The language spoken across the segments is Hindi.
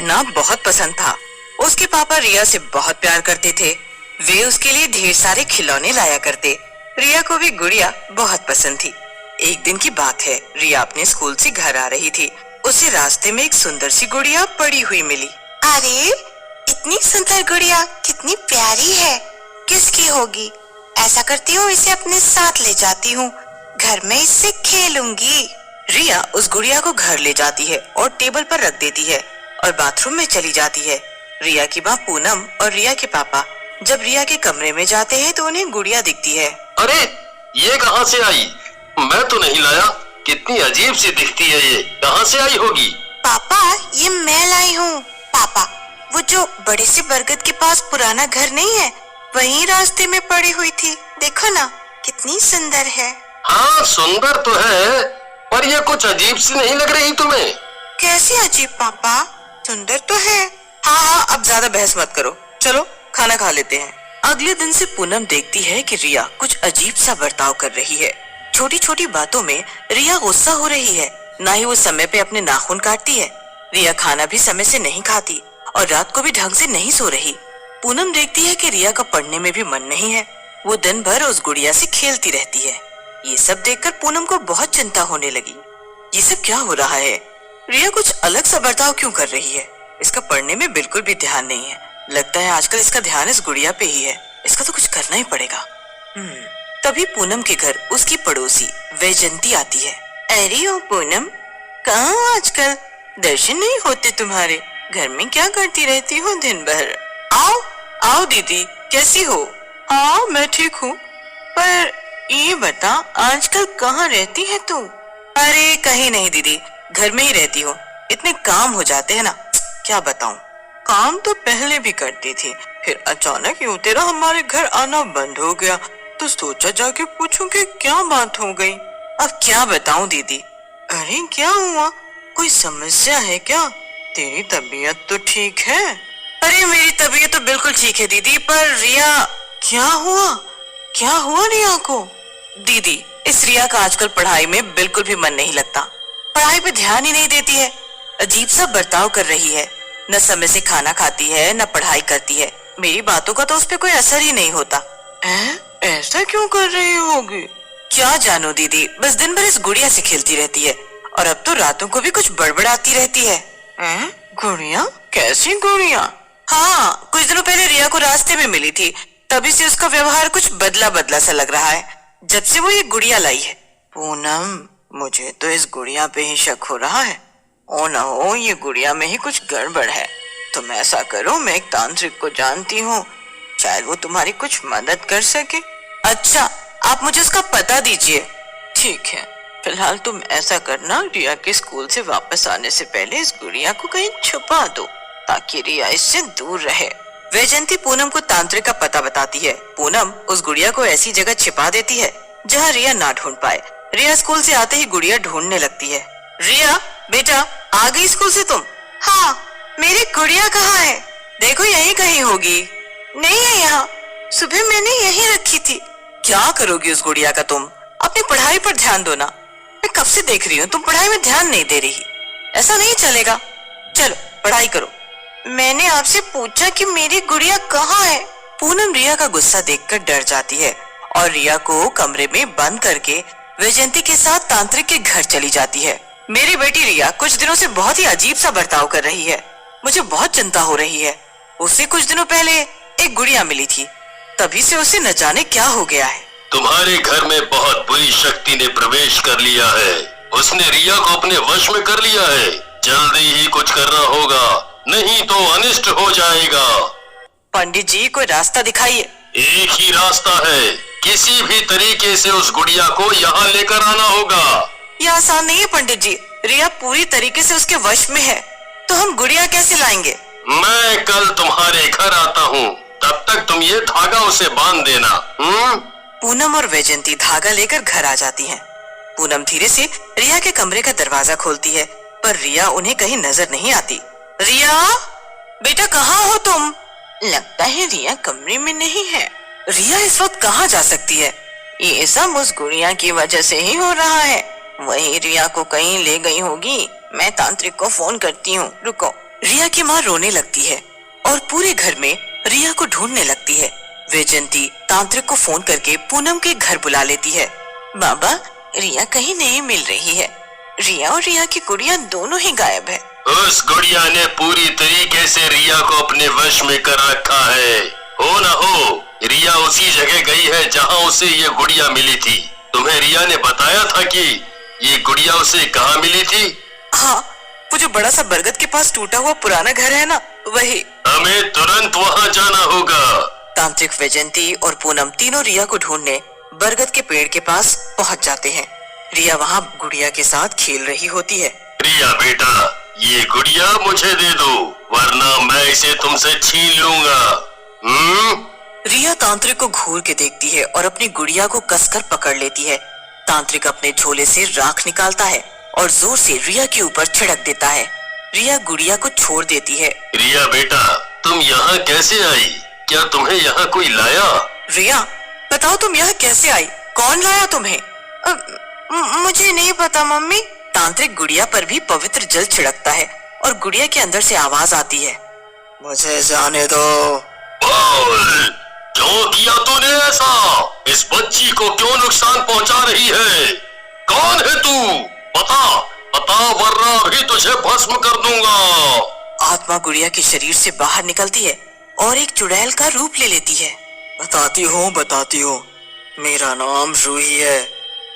पढ़ना बहुत पसंद था। उसके पापा रिया से बहुत प्यार करते थे। वे उसके लिए ढेर सारे खिलौने लाया करते। रिया को भी गुड़िया बहुत पसंद थी। एक दिन की बात है, रिया अपने स्कूल से घर आ रही थी। उसे रास्ते में एक सुंदर सी गुड़िया पड़ी हुई मिली। अरे, इतनी सुंदर गुड़िया कितनी प्यारी है, किसकी होगी? ऐसा करती हूँ, इसे अपने साथ ले जाती हूँ, घर में इससे खेलूंगी। रिया उस गुड़िया को घर ले जाती है और टेबल पर रख देती है और बाथरूम में चली जाती है। रिया की माँ पूनम और रिया के पापा जब रिया के कमरे में जाते हैं तो उन्हें गुड़िया दिखती है। अरे, ये कहाँ से आई? मैं तो नहीं लाया। कितनी अजीब सी दिखती है ये, कहाँ से आई होगी? पापा, ये मैं लाई हूँ। पापा, वो जो बड़े से बरगद के पास पुराना घर नहीं है, वहीं रास्ते में पड़ी हुई थी। देखो ना, कितनी सुंदर है। हाँ, सुंदर तो है, पर ये कुछ अजीब सी नहीं लग रही तुम्हें? कैसी अजीब पापा? सुंदर तो है। हाँ, अब ज्यादा बहस मत करो, चलो खाना खा लेते हैं। अगले दिन से पूनम देखती है कि रिया कुछ अजीब सा बर्ताव कर रही है। छोटी छोटी बातों में रिया गुस्सा हो रही है। ना ही वो समय पे अपने नाखून काटती है। रिया खाना भी समय से नहीं खाती और रात को भी ढंग से नहीं सो रही। पूनम देखती है कि रिया का पढ़ने में भी मन नहीं है। वो दिन भर उस गुड़िया से खेलती रहती है। ये सब देखकर पूनम को बहुत चिंता होने लगी। ये सब क्या हो रहा है? रिया कुछ अलग सा बर्ताव क्यों कर रही है? इसका पढ़ने में बिल्कुल भी ध्यान नहीं है। लगता है आजकल इसका ध्यान इस गुड़िया पे ही है। इसका तो कुछ करना ही पड़ेगा। तभी पूनम के घर उसकी पड़ोसी वैजंती आती है। अरे ओ पूनम, कहाँ हो आजकल? दर्शन नहीं होते तुम्हारे। घर में क्या करती रहती हो दिन भर? आओ आओ दीदी, कैसी हो? हाँ, मैं ठीक हूँ। पर ये बता, आजकल कहाँ रहती है तू? अरे कहीं नहीं दीदी, घर में ही रहती हूँ। इतने काम हो जाते हैं ना, क्या बताऊँ। काम तो पहले भी करती थी, फिर अचानक यूं तेरा हमारे घर आना बंद हो गया, तो सोचा जाके पूछूं कि क्या बात हो गई। अब क्या बताऊं दीदी। अरे क्या हुआ? कोई समस्या है क्या? तेरी तबीयत तो ठीक है? अरे मेरी तबीयत तो बिल्कुल ठीक है दीदी, पर रिया। क्या हुआ? क्या हुआ रिया को? दीदी, इस रिया का आजकल पढ़ाई में बिल्कुल भी मन नहीं लगता। पढ़ाई पे ध्यान ही नहीं देती है। अजीब सा बर्ताव कर रही है। न समय से खाना खाती है, न पढ़ाई करती है। मेरी बातों का तो उस पे कोई असर ही नहीं होता। ऐसा क्यों कर रही होगी? क्या जानो दीदी, बस दिन भर इस गुड़िया से खेलती रहती है और अब तो रातों को भी कुछ बड़बड़ाती रहती है। गुड़िया? कैसी गुड़िया? हाँ, कुछ दिनों पहले रिया को रास्ते में मिली थी, तभी से उसका व्यवहार कुछ बदला बदला सा लग रहा है, जब से वो ये गुड़िया लाई है। पूनम, मुझे तो इस गुड़िया पे ही शक हो रहा है। ओ न हो, ये गुड़िया में ही कुछ गड़बड़ है। तुम ऐसा करो, मैं एक तांत्रिक को जानती हूँ, शायद वो तुम्हारी कुछ मदद कर सके। अच्छा, आप मुझे उसका पता दीजिए। ठीक है, फिलहाल तुम ऐसा करना, रिया के स्कूल से वापस आने से पहले इस गुड़िया को कहीं छुपा दो, ताकि रिया इससे दूर रहे। वैजंती पूनम को तांत्रिक का पता बताती है। पूनम उस गुड़िया को ऐसी जगह छिपा देती है जहाँ रिया ना ढूंढ पाए। रिया स्कूल से आते ही गुड़िया ढूंढने लगती है। रिया बेटा, आ गई स्कूल से तुम? हाँ, मेरी गुड़िया कहाँ है? देखो यहीं कहीं होगी। नहीं है यहाँ, सुबह मैंने यहीं रखी थी। क्या करोगी उस गुड़िया का तुम? अपनी पढ़ाई पर ध्यान दो ना। मैं कब से देख रही हूँ तुम पढ़ाई में ध्यान नहीं दे रही। ऐसा नहीं चलेगा, चलो पढ़ाई करो। मैंने आपसे पूछा कि मेरी गुड़िया कहाँ है। पूनम रिया का गुस्सा देखकर डर जाती है और रिया को कमरे में बंद करके वैजंती के साथ तांत्रिक के घर चली जाती है। मेरी बेटी रिया कुछ दिनों से बहुत ही अजीब सा बर्ताव कर रही है। मुझे बहुत चिंता हो रही है। उसे कुछ दिनों पहले एक गुड़िया मिली थी, तभी से उसे न जाने क्या हो गया है। तुम्हारे घर में बहुत बुरी शक्ति ने प्रवेश कर लिया है। उसने रिया को अपने वश में कर लिया है। जल्दी ही कुछ करना होगा, नहीं तो अनिष्ट हो जाएगा। पंडित जी, कोई रास्ता दिखाइए। एक ही रास्ता है, किसी भी तरीके से उस गुड़िया को यहाँ लेकर आना होगा। यह आसान नहीं है पंडित जी। रिया पूरी तरीके से उसके वश में है, तो हम गुड़िया कैसे लाएंगे? मैं कल तुम्हारे घर आता हूँ, तब तक तुम ये धागा उसे बांध देना। पूनम और वैजंती धागा लेकर घर आ जाती हैं। पूनम धीरे से रिया के कमरे का दरवाजा खोलती है, पर रिया उन्हें कहीं नजर नहीं आती। रिया बेटा, कहाँ हो तुम? लगता है रिया कमरे में नहीं है। रिया इस वक्त कहाँ जा सकती है? ये सब उस गुड़िया की वजह से ही हो रहा है। वही रिया को कहीं ले गई होगी। मैं तांत्रिक को फोन करती हूँ, रुको। रिया की माँ रोने लगती है और पूरे घर में रिया को ढूंढने लगती है। वैजयंती तांत्रिक को फोन करके पूनम के घर बुला लेती है। बाबा, रिया कहीं नहीं मिल रही है। रिया और रिया की गुड़िया दोनों ही गायब है। उस गुड़िया ने पूरी तरीके से रिया को अपने वश में कर रखा है। हो ना हो, रिया उसी जगह गई है जहाँ उसे ये गुड़िया मिली थी। तुम्हें रिया ने बताया था कि ये गुड़िया उसे कहाँ मिली थी? हाँ, वो जो बड़ा सा बरगद के पास टूटा हुआ पुराना घर है ना, वही। हमें तुरंत वहाँ जाना होगा। तांत्रिक, वैजयंती और पूनम तीनों रिया को ढूंढने बरगद के पेड़ के पास पहुँच जाते हैं। रिया वहाँ गुड़िया के साथ खेल रही होती है। रिया बेटा, ये गुड़िया मुझे दे दो, वरना मैं इसे तुमसे छीन लूंगा। रिया तांत्रिक को घूर के देखती है और अपनी गुड़िया को कसकर पकड़ लेती है। तांत्रिक अपने झोले से राख निकालता है और जोर से रिया के ऊपर छिड़क देता है। रिया गुड़िया को छोड़ देती है। रिया बेटा, तुम यहाँ कैसे आई? क्या तुम्हें यहाँ कोई लाया? रिया, बताओ तुम यहाँ कैसे आई? कौन लाया तुम्हें? मुझे नहीं पता मम्मी। तांत्रिक गुड़िया पर भी पवित्र जल छिड़कता है और गुड़िया के अंदर से आवाज आती है, मुझे जाने दो। बोल, क्यों किया तूने ऐसा? इस बच्ची को क्यों नुकसान पहुंचा रही है? कौन है तू? बता वरना अभी तुझे भस्म कर दूंगा। आत्मा गुड़िया के शरीर से बाहर निकलती है और एक चुड़ैल का रूप ले लेती है। बताती हूँ, मेरा नाम रूही है।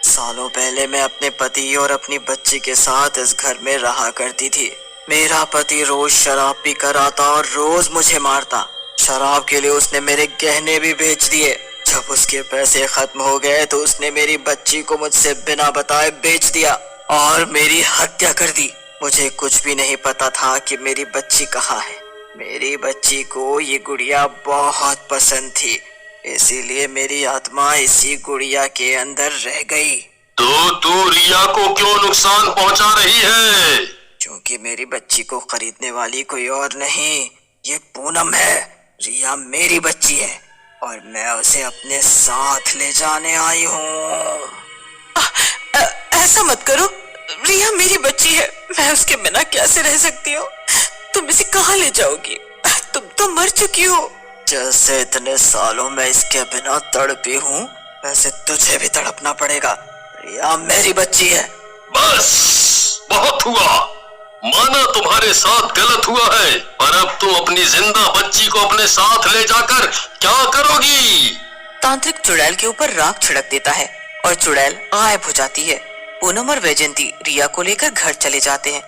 सालों पहले मैं अपने पति और अपनी बच्ची के साथ इस घर में रहा करती थी। मेरा पति रोज शराब पीकर आता और रोज मुझे मारता। शराब के लिए उसने मेरे गहने भी बेच दिए। जब उसके पैसे खत्म हो गए तो उसने मेरी बच्ची को मुझसे बिना बताए बेच दिया और मेरी हत्या कर दी। मुझे कुछ भी नहीं पता था कि मेरी बच्ची कहाँ है। मेरी बच्ची को ये गुड़िया बहुत पसंद थी, इसीलिए मेरी आत्मा इसी गुड़िया के अंदर रह गई। तो तू रिया को क्यों नुकसान पहुंचा रही है? क्योंकि मेरी बच्ची को खरीदने वाली कोई और नहीं, ये पूनम है। रिया मेरी बच्ची है और मैं उसे अपने साथ ले जाने आई हूँ। ऐसा मत करो, रिया मेरी बच्ची है। मैं उसके बिना कैसे रह सकती हूँ? तुम इसे कहाँ ले जाओगी? तुम तो मर चुकी हो। जैसे इतने सालों में इसके बिना तड़पी हूँ, वैसे तुझे भी तड़पना पड़ेगा। रिया मेरी बच्ची है। बस, बहुत हुआ। माना तुम्हारे साथ गलत हुआ है, पर अब तुम अपनी जिंदा बच्ची को अपने साथ ले जाकर क्या करोगी? तांत्रिक चुड़ैल के ऊपर राख छिड़क देता है और चुड़ैल गायब हो जाती है। पूनम और वैजयंती रिया को लेकर घर चले जाते हैं।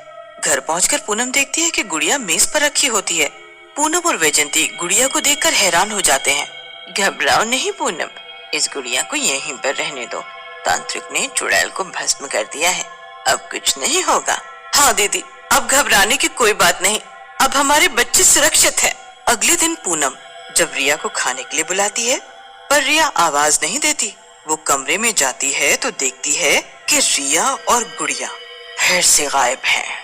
घर पहुंचकर पूनम देखती है कि गुड़िया मेज पर रखी होती है। पूनम और वैजयंती गुड़िया को देखकर हैरान हो जाते हैं। घबराओ नहीं पूनम, इस गुड़िया को यहीं पर रहने दो। तांत्रिक ने चुड़ैल को भस्म कर दिया है, अब कुछ नहीं होगा। हाँ दीदी, अब घबराने की कोई बात नहीं, अब हमारे बच्चे सुरक्षित हैं। अगले दिन पूनम जब रिया को खाने के लिए बुलाती है, पर रिया आवाज नहीं देती। वो कमरे में जाती है तो देखती है कि रिया और गुड़िया फिर से गायब हैं।